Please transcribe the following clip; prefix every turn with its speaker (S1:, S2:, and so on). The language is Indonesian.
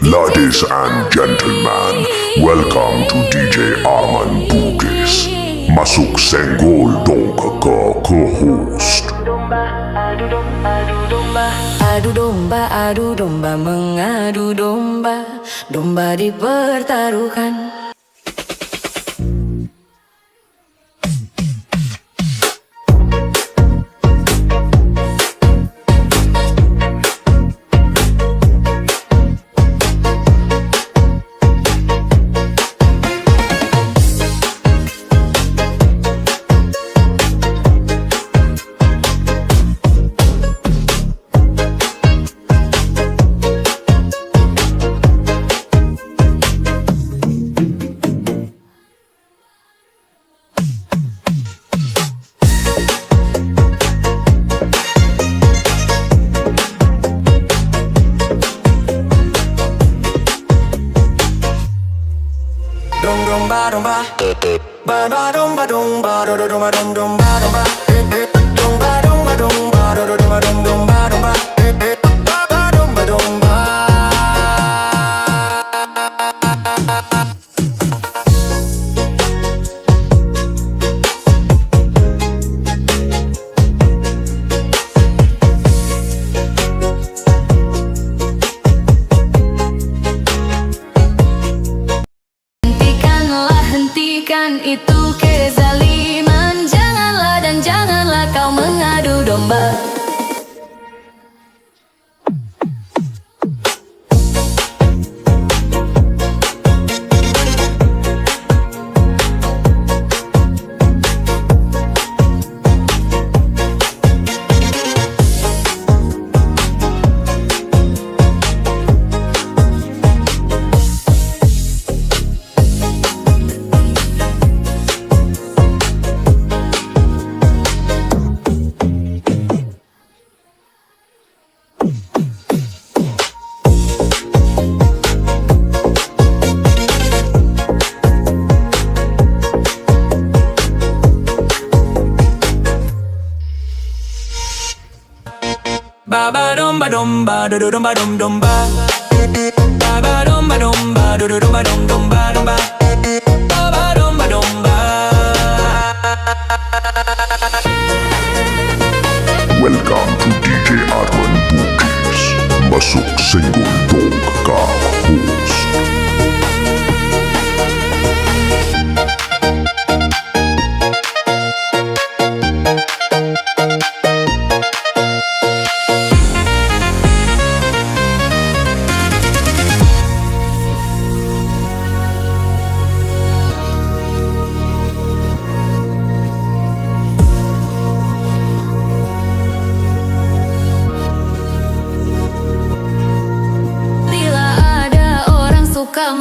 S1: Ladies and gentlemen, welcome to DJ Armank Bugis. Masuk senggol dong ke host.
S2: Adu domba mengadu domba, domba dipertaruhkan. Itu kezaliman, janganlah dan janganlah kau mengadu domba.
S3: Baba domba domba, do domba dom domba. Baba domba domba, do domba dom domba domba. Baba domba domba.
S1: Welcome to DJ Armank Bugis. Masuk senggol dong ke host.
S2: Suka